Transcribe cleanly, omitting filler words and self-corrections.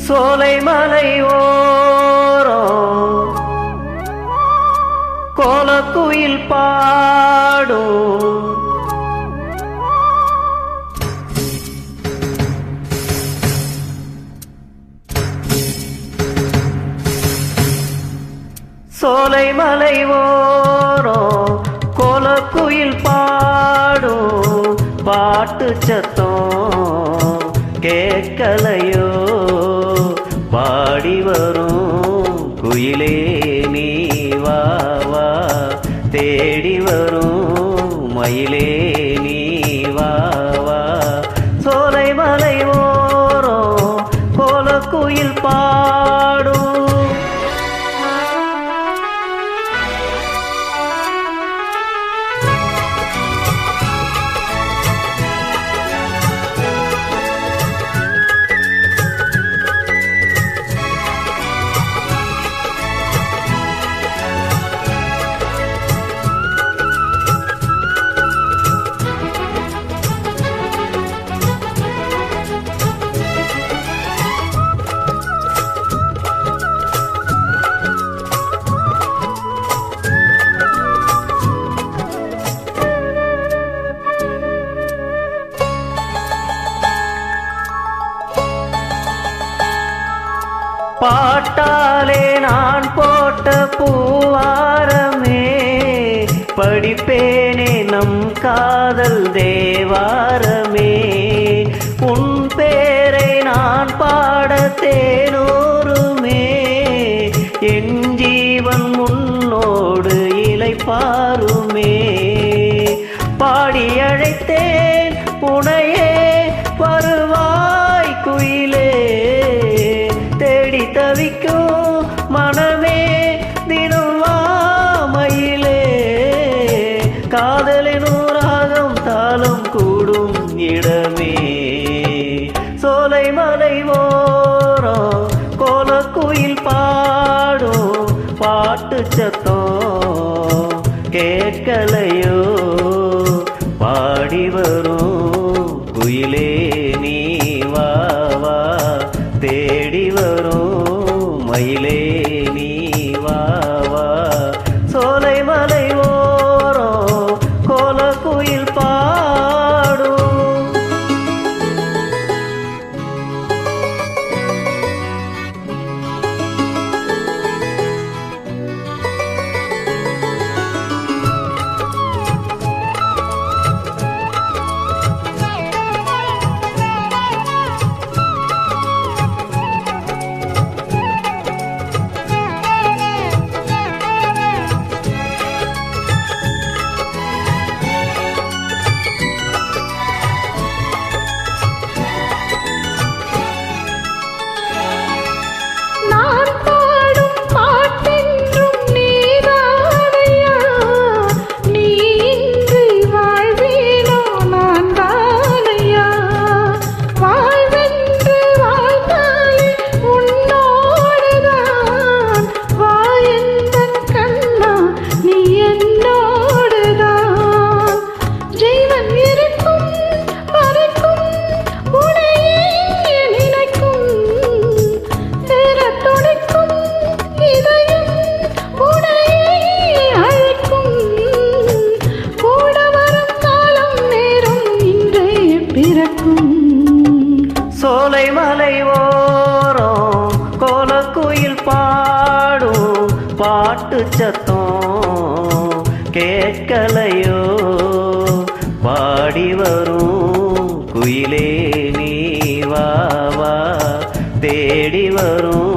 சோலை மலை ஓரம் கோலக்குயில் பாடும் சோலை மலை ஓரம் கோலக்குயில் பாடும் பாட்டு சத்தம் கேட்கலையோ பாடி வரும் குயிலே நீ வா வா தேடி வரும் மயிலே நீ வா வா சோலை மலை ஓரம் கோலக்குயில் பாடும் பாட்டாலே நான் போட்ட பூவாரமே படிப்பேனே நம் காதல் தேவாரமே உன் பேரை நான் பாட தேனூருமே என் ஜீவன் முன்னோடு இளைப்பாருமே பாடி அழைத்தேன் உனையே வருவாய் குயிலே தேடி தவிக்கும் மனமே தினம் மயிலே காதலின் ராகம் தாளம் கூடும் இடமே சோலை மலை ஓரம் கோலக்குயில் பாடும் பாட்டு சத்தம் கேட்கலையோ பாடி வரும் குயிலே நீ வா வா தேடி வரும் மயிலே நீ வா வா சோலை மலை ஓரம் கோலக்குயில் பாடும் சோலை மலை ஓரம் கோலக்குயில் பாடும் பாட்டு சத்தம் கேட்கலையோ பாடி வரும் குயிலே நீ வா வா தேடி வரும்